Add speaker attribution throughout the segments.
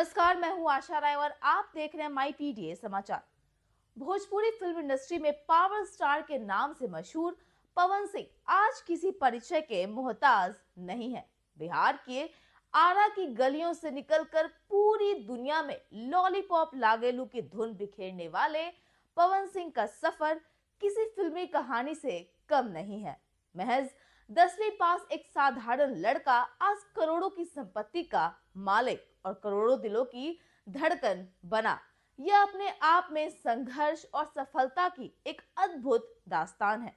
Speaker 1: नमस्कार, मैं हूं आशा राय और आप देख रहे हैं माई पीडीए समाचार। भोजपुरी फिल्म इंडस्ट्री में पावर स्टार के नाम से मशहूर पवन सिंह आज किसी परिचय के मोहताज नहीं है। बिहार के आरा की गलियों से निकलकर पूरी दुनिया में लॉलीपॉप लागेलू की धुन बिखेरने वाले पवन सिंह का सफर किसी फिल्मी कहानी से कम नहीं है। महज 10वीं पास एक साधारण लड़का आज करोड़ों की संपत्ति का मालिक और करोड़ों दिलों की धड़कन बना। यह अपने आप में संघर्ष और सफलता की एक अद्भुत दास्तान है।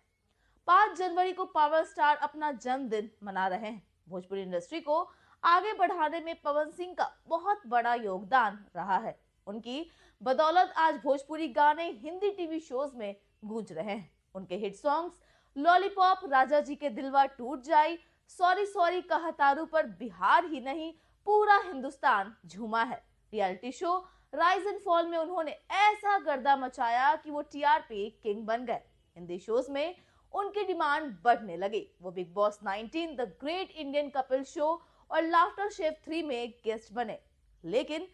Speaker 1: 5 जनवरी को पावर स्टार अपना जन्मदिन मना रहे हैं। भोजपुरी इंडस्ट्री को आगे बढ़ाने में पवन सिंह का बहुत बड़ा योगदान रहा है। उनकी बदौलत आज भोजपुरी गाने हिंदी टीवी शोज में गूंज रहे हैं। उनके हिट सॉन्ग्स लॉलीपॉप, राजा जी के दिलवा टूट जाई, सॉरी सॉरी कहतारू पर बिहार ही नहीं पूरा हिंदुस्तान झूमा है। Reality show rise and fall में उन्होंने ऐसा गर्दा मचाया कि वो टीआरपी किंग बन गए। हिंदी शोज में उनकी डिमांड बढ़ने लगी। वो big boss 19, the great Indian Kapil show और लाफ्टर शेफ 3 में गेस्ट बने। लेकिन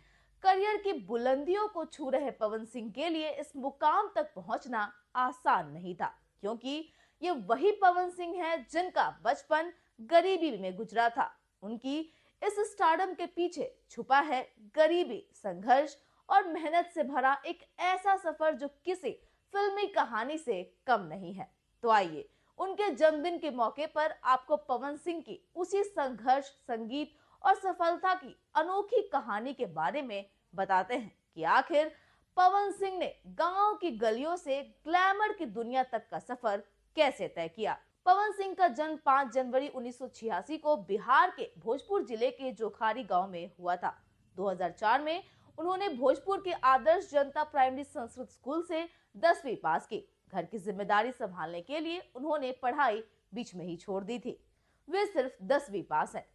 Speaker 1: करियर की बुलंदियों को छू रहे पवन सिंह के लिए इस मुकाम तक पहुंचना आसान नहीं था, क्योंकि ये वही पवन सिंह है जिनका बचपन गरीबी में गुजरा था। उनकी इस स्टारडम के पीछे छुपा है गरीबी, संघर्ष और मेहनत से भरा एक ऐसा सफर जो किसी फिल्मी कहानी से कम नहीं है। तो आइए उनके जन्मदिन के मौके पर आपको पवन सिंह की उसी संघर्ष, संगीत और सफलता की अनोखी कहानी के बारे में बताते हैं कि आखिर पवन सिंह ने गांव की गलियों से ग्लैमर की दुनिया तक का सफर कैसे तय किया। पवन सिंह का जन्म 5 जनवरी 1986 को बिहार के भोजपुर जिले के जोखारी गांव में हुआ था। 2004 में उन्होंने भोजपुर के आदर्श जनता प्राइमरी संस्कृत स्कूल से 10वीं पास की। घर की जिम्मेदारी संभालने के लिए उन्होंने पढ़ाई बीच में ही छोड़ दी थी। वे सिर्फ 10वीं पास हैं।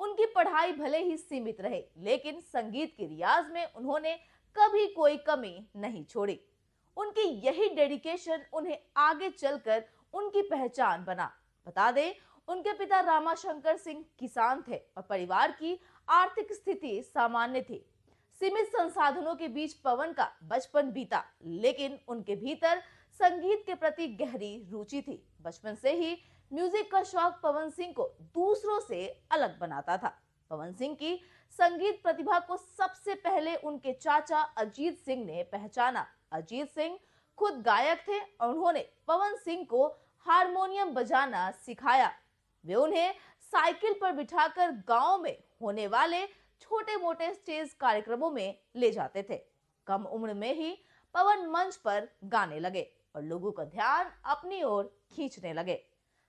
Speaker 1: उनकी पढ़ाई भले ही सीमित रहे, लेकिन संगीत के रियाज में उन्होंने कभी कोई कमी नहीं छोड़ी। उनकी यही डेडिकेशन उन्हें आगे चलकर उनकी पहचान बना। बता दें, उनके पिता रामाशंकर सिंह किसान थे और परिवार की आर्थिक स्थिति सामान्य थी। सीमित संसाधनों के बीच पवन का बचपन बीता, लेकिन उनके भीतर संगीत के प्रति गहरी रुचि थी। बचपन से ही म्यूजिक का शौक पवन सिंह को दूसरों से अलग बनाता था। पवन सिंह की संगीत प्रतिभा को सबसे पहले उनके चाचा अजीत सिंह ने पहचाना। अजीत सिंह खुद गायक थे और उन्होंने पवन सिंह को हारमोनियम बजाना सिखाया। वे उन्हें साइकिल पर बिठाकर गांव में होने वाले छोटे मोटे स्टेज कार्यक्रमों में ले जाते थे। कम उम्र में ही पवन मंच पर गाने लगे और लोगों का ध्यान अपनी ओर खींचने लगे।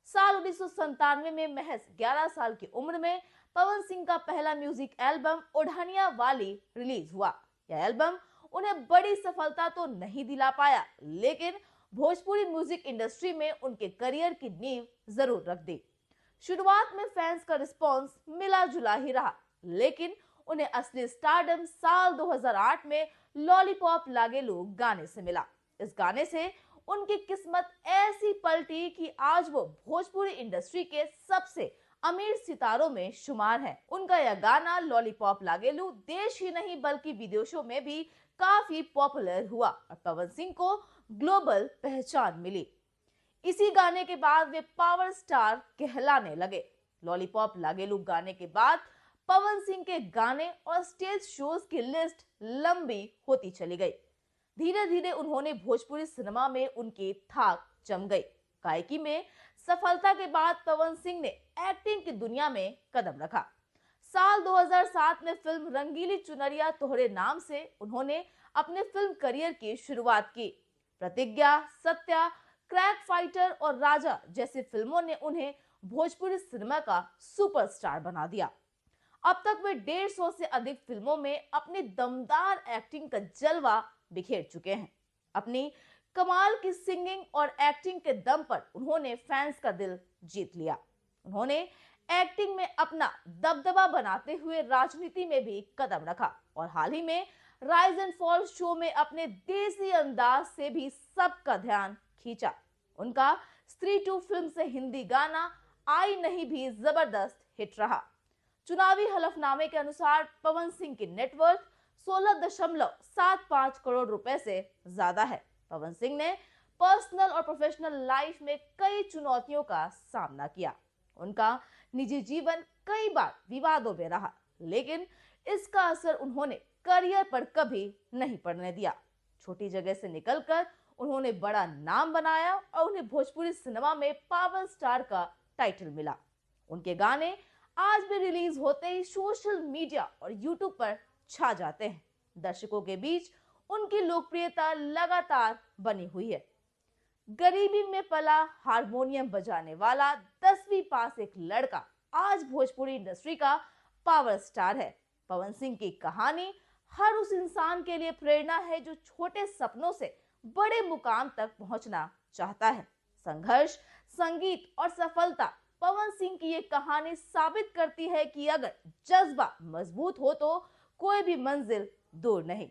Speaker 1: साल 1997 में महज 11 साल की उम्र में पवन सिंह का पहला म्यूजिक एल्बम ओढ़निया वाली रिलीज हुआ। यह एल्बम उन्हें बड़ी सफलता तो नहीं दिला पाया, लेकिन भोजपुरी म्यूजिक इंडस्ट्री में उनके करियर की नींव जरूर रख दी। शुरुआत में फैंस का रिस्पांस मिला जुला ही रहा, लेकिन उन्हें असली स्टारडम साल 2008 में लॉलीपॉप लागेलू गाने से मिला। इस गाने से उनकी किस्मत ऐसी पलटी कि आज वो भोजपुरी इंडस्ट्री के सबसे अमीर सितारों में शुमार है। उनका यह गाना लॉलीपॉप लागेलू देश ही नहीं बल्कि विदेशों में भी काफी पॉपुलर हुआ और पवन सिंह को ग्लोबल पहचान मिली। इसी गाने के बाद वे पावर स्टार कहलाने लगे। लॉलीपॉप लागेलू गाने के बाद पवन सिंह के गाने और स्टेज शोज की लिस्ट लंबी होती चली गई। धीरे धीरे उन्होंने भोजपुरी सिनेमा में उनकी थाक जम गई। गायकी में सफलता के बाद पवन सिंह ने एक्टिंग की दुनिया में कदम रखा। साल 2007 में फिल्म रंगीली चुनरिया तोहरे नाम से उन्होंने अपने फिल्म करियर की शुरुआत की। प्रतिज्ञा, सत्या, क्रैक फाइटर और राजा जैसी फिल्मों ने उन्हें भोजपुरी सिनेमा का सुपरस्टार बना दिया। अब तक वे 150 से अधिक फिल्मों में अपनी दमदार एक्टिंग का जलवा बिखेर चुके हैं। अपनी कमाल की सिंगिंग और एक्टिंग के दम पर उन्होंने फैंस का दिल जीत लिया। उन्होंने एक्टिंग में अपना दबदबा बनाते हुए राजनीति में भी कदम रखा और हाल ही में राइज एंड फॉल शो में अपने देसी अंदाज से भी सबका ध्यान खींचा। उनका स्त्री 2 फिल्म से हिंदी गाना आई नहीं भी जबरदस्त हिट रहा। चुनावी हलफनामे के अनुसार पवन सिंह की नेटवर्थ 16.75 करोड़ रुपए से ज्यादा है। पवन सिंह ने पर्सनल और प्रोफेशनल लाइफ में कई चुनौतियों का सामना किया। उनका निजी जीवन कई बार विवादों में रहा, लेकिन इसका असर उन्होंने करियर पर कभी नहीं पड़ने दिया। छोटी जगह से निकलकर उन्होंने बड़ा नाम बनाया और उन्हें भोजपुरी सिनेमा में पावर स्टार का टाइटल मिला। उनके गाने आज भी रिलीज होते ही सोशल मीडिया और यूट्यूब पर छा जाते हैं। दर्शकों के बीच उनकी लोकप्रियता लगातार बनी हुई है। गरीबी में पला हारमोनियम बजाने वाला 10वीं पास एक लड़का आज भोजपुरी इंडस्ट्री का पावर स्टार है। पवन सिंह की कहानी हर उस इंसान के लिए प्रेरणा है जो छोटे सपनों से बड़े मुकाम तक पहुंचना चाहता है। संघर्ष, संगीत और सफलता, पवन सिंह की ये कहानी साबित करती है कि अगर जज्बा मजबूत हो तो कोई भी मंजिल दूर नहीं।